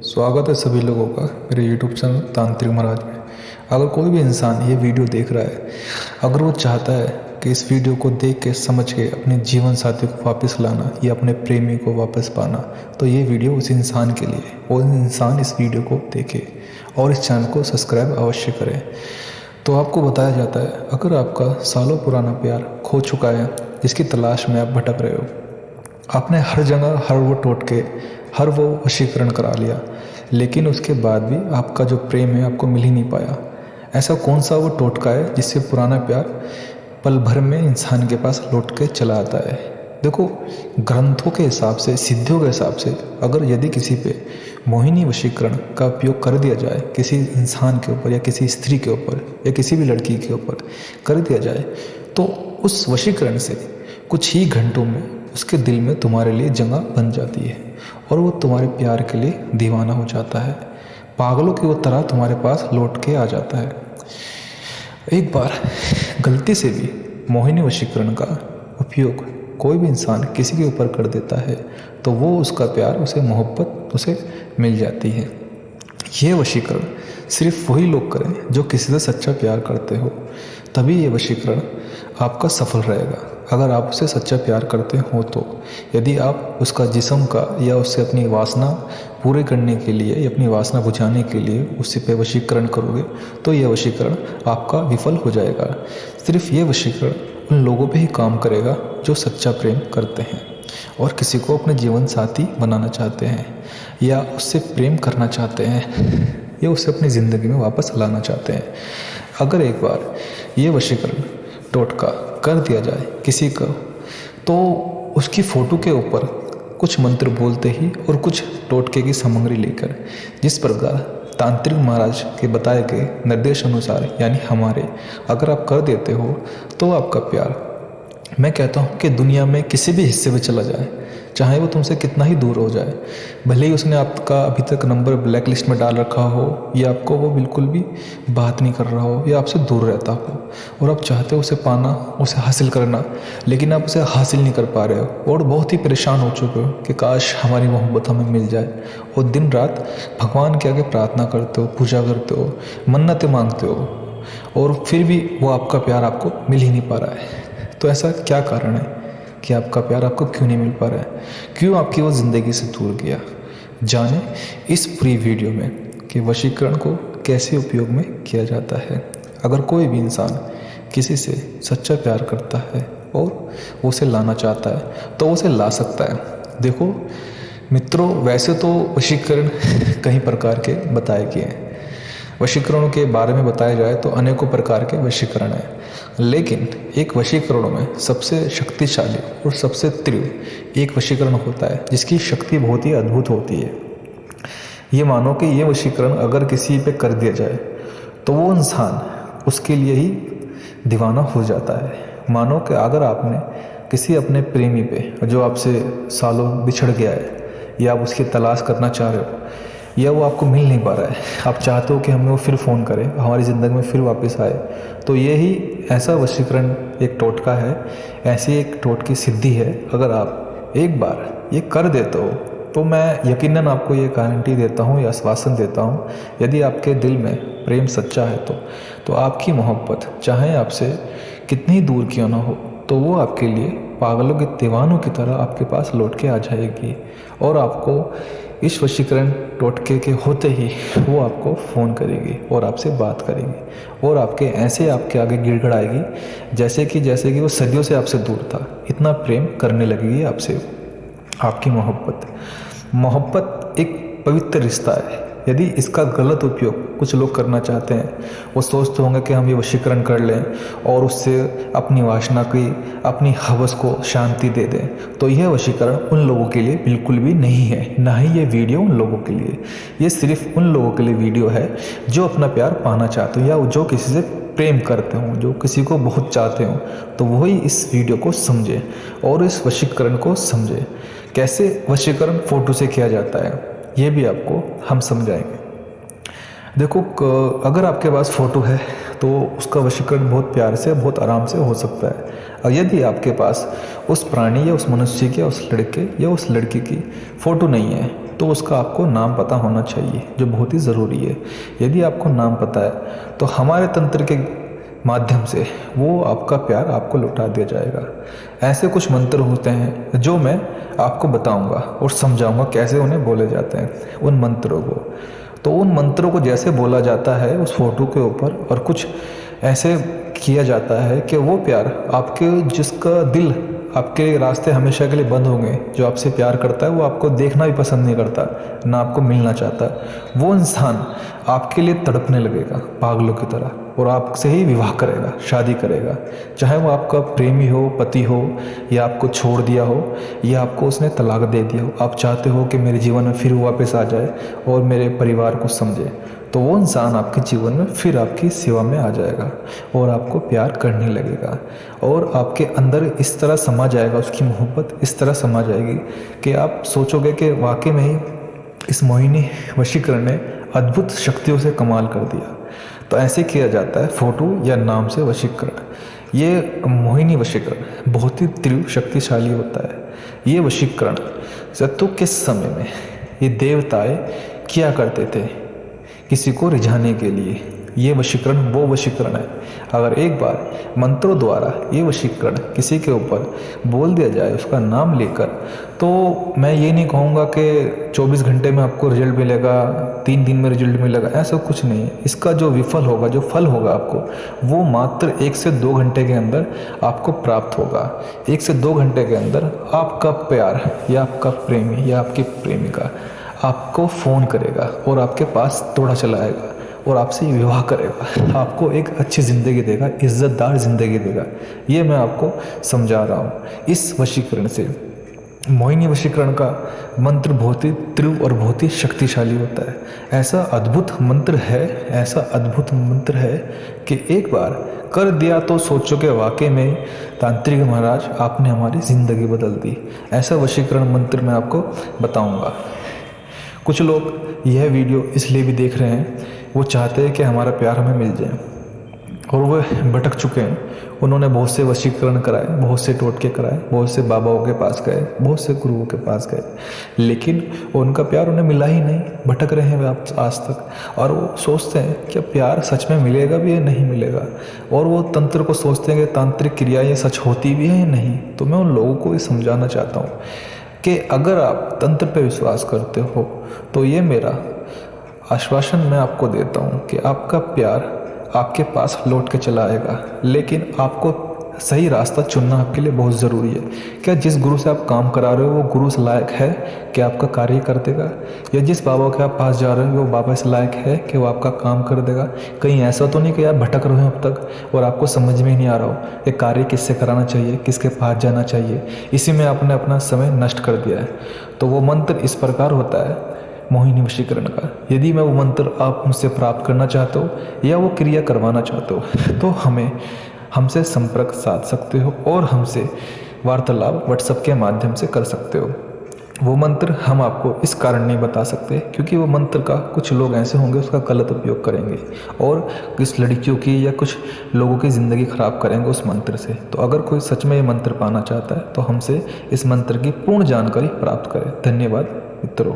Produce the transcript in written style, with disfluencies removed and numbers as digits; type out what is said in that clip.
स्वागत है सभी लोगों का मेरे YouTube चैनल तांत्रिक महाराज में। अगर कोई भी इंसान ये वीडियो देख रहा है, अगर वो चाहता है कि इस वीडियो को देख के समझ के अपने जीवन साथी को वापस लाना या अपने प्रेमी को वापस पाना, तो ये वीडियो उस इंसान के लिए, वो इंसान इस वीडियो को देखे और इस चैनल को सब्सक्राइब अवश्य करें। तो आपको बताया जाता है, अगर आपका सालों पुराना प्यार खो चुका है, जिसकी तलाश में आप भटक रहे हो, आपने हर जगह हर वो टोटके हर वो वशीकरण करा लिया, लेकिन उसके बाद भी आपका जो प्रेम है आपको मिल ही नहीं पाया। ऐसा कौन सा वो टोटका है जिससे पुराना प्यार पल भर में इंसान के पास लौट के चला आता है? देखो, ग्रंथों के हिसाब से, सिद्धियों के हिसाब से, अगर यदि किसी पे मोहिनी वशीकरण का उपयोग कर दिया जाए, किसी इंसान के ऊपर या किसी स्त्री के ऊपर या किसी भी लड़की के ऊपर कर दिया जाए, तो उस वशीकरण से कुछ ही घंटों में उसके दिल में तुम्हारे लिए जगह बन जाती है और वो तुम्हारे प्यार के लिए दीवाना हो जाता है। पागलों की वो तरह तुम्हारे पास लौट के आ जाता है। एक बार गलती से भी मोहिनी वशीकरण का उपयोग कोई भी इंसान किसी के ऊपर कर देता है, तो वो उसका प्यार, उसे मोहब्बत उसे मिल जाती है। ये वशीकरण सिर्फ वही लोग करें जो किसी से सच्चा प्यार करते हो, तभी ये वशीकरण आपका सफल रहेगा। अगर आप उसे सच्चा प्यार करते हो तो यदि आप उसका जिस्म का या उससे अपनी वासना पूरे करने के लिए या अपनी वासना बुझाने के लिए उससे पे वशीकरण करोगे, तो यह वशीकरण आपका विफल हो जाएगा। सिर्फ ये वशीकरण उन लोगों पे ही काम करेगा जो सच्चा प्रेम करते हैं और किसी को अपने जीवन साथी बनाना चाहते हैं या उससे प्रेम करना चाहते हैं या उसे अपनी ज़िंदगी में वापस लाना चाहते हैं। अगर एक बार ये वशीकरण टोटका कर दिया जाए किसी को, तो उसकी फ़ोटो के ऊपर कुछ मंत्र बोलते ही और कुछ टोटके की सामग्री लेकर, जिस प्रकार तांत्रिक महाराज के बताए गए निर्देश अनुसार, यानी हमारे, अगर आप कर देते हो, तो आपका प्यार, मैं कहता हूँ कि दुनिया में किसी भी हिस्से में चला जाए, चाहे वो तुमसे कितना ही दूर हो जाए, भले ही उसने आपका अभी तक नंबर ब्लैक लिस्ट में डाल रखा हो या आपको वो बिल्कुल भी बात नहीं कर रहा हो या आपसे दूर रहता हो, और आप चाहते हो उसे पाना, उसे हासिल करना, लेकिन आप उसे हासिल नहीं कर पा रहे हो और बहुत ही परेशान हो चुके हो कि काश हमारी मोहब्बत हमें मिल जाए, और दिन रात भगवान के आगे प्रार्थना करते हो, पूजा करते हो, मन्नतें मांगते हो, और फिर भी वो आपका प्यार आपको मिल ही नहीं पा रहा है। तो ऐसा क्या कारण है कि आपका प्यार आपको क्यों नहीं मिल पा रहा है? क्यों आपकी वो ज़िंदगी से दूर गया? जाने इस पूरी वीडियो में कि वशीकरण को कैसे उपयोग में किया जाता है। अगर कोई भी इंसान किसी से सच्चा प्यार करता है और उसे लाना चाहता है, तो उसे ला सकता है। देखो मित्रों, वैसे तो वशीकरण कई प्रकार के बताए गए हैं। वशीकरणों के बारे में बताया जाए तो अनेकों प्रकार के वशीकरण हैं, लेकिन एक वशीकरणों में सबसे शक्तिशाली और सबसे तीव्र एक वशीकरण होता है जिसकी शक्ति बहुत ही अद्भुत होती है। ये मानो कि ये वशीकरण अगर किसी पे कर दिया जाए तो वो इंसान उसके लिए ही दीवाना हो जाता है। मानो कि अगर आपने किसी अपने प्रेमी पे, जो आपसे सालों बिछड़ गया है या आप उसकी तलाश करना चाह रहे हो या वो आपको मिल नहीं पा रहा है, आप चाहते हो कि हमें वो फिर फ़ोन करे, हमारी ज़िंदगी में फिर वापस आए, तो ये ही ऐसा वशीकरण एक टोटका है, ऐसी एक टोटकी सिद्धि है। अगर आप एक बार ये कर देते हो, तो मैं यकीनन आपको ये गारंटी देता हूँ या आश्वासन देता हूँ, यदि आपके दिल में प्रेम सच्चा है तो आपकी मोहब्बत चाहे आपसे कितनी ही दूर क्यों ना हो, तो वो आपके लिए पागलों के दीवानों की तरह आपके पास लौट के आ जाएगी और आपको इस वशीकरण टोटके के होते ही वो आपको फ़ोन करेगी और आपसे बात करेगी और ऐसे आपके आगे गिड़गिड़ाएगी जैसे कि वो सदियों से आपसे दूर था। इतना प्रेम करने लगेगी आपसे। आपकी मोहब्बत एक पवित्र रिश्ता है। यदि इसका गलत उपयोग कुछ लोग करना चाहते हैं, वो सोचते होंगे कि हम ये वशीकरण कर लें और उससे अपनी वासना की, अपनी हवस को शांति दे दें, तो यह वशीकरण उन लोगों के लिए बिल्कुल भी नहीं है, ना ही ये वीडियो उन लोगों के लिए। ये सिर्फ उन लोगों के लिए वीडियो है जो अपना प्यार पाना चाहते हो या जो किसी से प्रेम करते हों, जो किसी को बहुत चाहते हों, तो वही इस वीडियो को समझे और इस वशीकरण को समझे। कैसे वशीकरण फ़ोटो से किया जाता है, ये भी आपको हम समझाएंगे। देखो, अगर आपके पास फ़ोटो है तो उसका वशीकरण बहुत प्यार से, बहुत आराम से हो सकता है। और यदि आपके पास उस प्राणी या उस मनुष्य की या उस लड़के या उस लड़की की फ़ोटो नहीं है, तो उसका आपको नाम पता होना चाहिए, जो बहुत ही ज़रूरी है। यदि आपको नाम पता है तो हमारे तंत्र के माध्यम से वो आपका प्यार आपको लौटा दिया जाएगा। ऐसे कुछ मंत्र होते हैं जो मैं आपको बताऊंगा और समझाऊंगा कैसे उन्हें बोले जाते हैं, उन मंत्रों को। तो उन मंत्रों को जैसे बोला जाता है उस फोटो के ऊपर, और कुछ ऐसे किया जाता है कि वो प्यार आपके, जिसका दिल आपके रास्ते हमेशा के लिए बंद होंगे, जो आपसे प्यार करता है वो आपको देखना भी पसंद नहीं करता, ना आपको मिलना चाहता, वो इंसान आपके लिए तड़पने लगेगा पागलों की तरह, और आपसे ही विवाह करेगा, शादी करेगा। चाहे वो आपका प्रेमी हो, पति हो, या आपको छोड़ दिया हो, या आपको उसने तलाक दे दिया हो। आप चाहते हो कि मेरे जीवन में फिर वो वापस आ जाए और मेरे परिवार को समझे, तो वो इंसान आपके जीवन में फिर आपकी सेवा में आ जाएगा और आपको प्यार करने लगेगा, और आपके अंदर इस तरह समा जाएगा, उसकी मोहब्बत इस तरह समा जाएगी कि आप सोचोगे कि वाकई में ही इस मोहिनी वशीकरण ने अद्भुत शक्तियों से कमाल कर दिया। तो ऐसे किया जाता है फोटो या नाम से वशीकरण। ये मोहिनी वशीकरण बहुत ही तीव्र शक्तिशाली होता है। ये वशीकरण सत्तू के समय में ये देवताएं किया करते थे किसी को रिझाने के लिए। ये वशीकरण वो वशीकरण है, अगर एक बार मंत्रों द्वारा ये वशीकरण किसी के ऊपर बोल दिया जाए उसका नाम लेकर, तो मैं ये नहीं कहूँगा कि 24 घंटे में आपको रिजल्ट मिलेगा, 3 दिन में रिजल्ट मिलेगा, ऐसा कुछ नहीं है। इसका जो विफल होगा, जो फल होगा आपको, वो मात्र 1 से 2 घंटे के अंदर आपको प्राप्त होगा। 1 से 2 घंटे के अंदर आपका प्यार या आपका प्रेमी या आपकी प्रेमिका आपको फ़ोन करेगा और आपके पास दौड़ा चला आएगा और आपसे विवाह करेगा, आपको एक अच्छी ज़िंदगी देगा, इज़्ज़तदार ज़िंदगी देगा। ये मैं आपको समझा रहा हूँ इस वशीकरण से। मोहिनी वशीकरण का मंत्र बहुत ही तीव्र और बहुत ही शक्तिशाली होता है। ऐसा अद्भुत मंत्र है, ऐसा अद्भुत मंत्र है कि एक बार कर दिया तो सोचो कि वाकई में तांत्रिक महाराज आपने हमारी ज़िंदगी बदल दी। ऐसा वशीकरण मंत्र मैं आपको बताऊँगा। कुछ लोग यह वीडियो इसलिए भी देख रहे हैं, वो चाहते हैं कि हमारा प्यार हमें मिल जाए, और वह भटक चुके हैं। उन्होंने बहुत से वशीकरण कराए, बहुत से टोटके कराए, बहुत से बाबाओं के पास गए, बहुत से गुरुओं के पास गए, लेकिन उनका प्यार उन्हें मिला ही नहीं। भटक रहे हैं वे आज तक, और वो सोचते हैं कि प्यार सच में मिलेगा भी या नहीं मिलेगा, और वो तंत्र को सोचते हैं कि तांत्रिक क्रियाएँ सच होती भी हैं या नहीं। तो मैं उन लोगों को ये समझाना चाहता हूँ कि अगर आप तंत्र पे विश्वास करते हो तो ये मेरा आश्वासन मैं आपको देता हूँ कि आपका प्यार आपके पास लौट के चला आएगा, लेकिन आपको सही रास्ता चुनना आपके लिए बहुत ज़रूरी है। क्या जिस गुरु से आप काम करा रहे हो वो गुरु इस लायक है कि आपका कार्य कर देगा, या जिस बाबा के आप पास जा रहे हो वो बाबा इस लायक है कि वो आपका काम कर देगा? कहीं ऐसा तो नहीं कि आप भटक रहे हो अब तक और आपको समझ में ही नहीं आ रहा हो कि कार्य किससे कराना चाहिए, किसके पास जाना चाहिए, इसी में आपने अपना समय नष्ट कर दिया है। तो वो मंत्र इस प्रकार होता है मोहिनी वशीकरण का। यदि मैं वो मंत्र आप मुझसे प्राप्त करना चाहते हो या वो क्रिया करवाना चाहते हो तो हमसे संपर्क साध सकते हो और हमसे वार्तालाप व्हाट्सएप के माध्यम से कर सकते हो। वो मंत्र हम आपको इस कारण नहीं बता सकते क्योंकि वो मंत्र का कुछ लोग ऐसे होंगे उसका गलत उपयोग करेंगे और किस लड़कियों की या कुछ लोगों की ज़िंदगी ख़राब करेंगे उस मंत्र से। तो अगर कोई सच में ये मंत्र पाना चाहता है तो हमसे इस मंत्र की पूर्ण जानकारी प्राप्त करें। धन्यवाद मित्रों।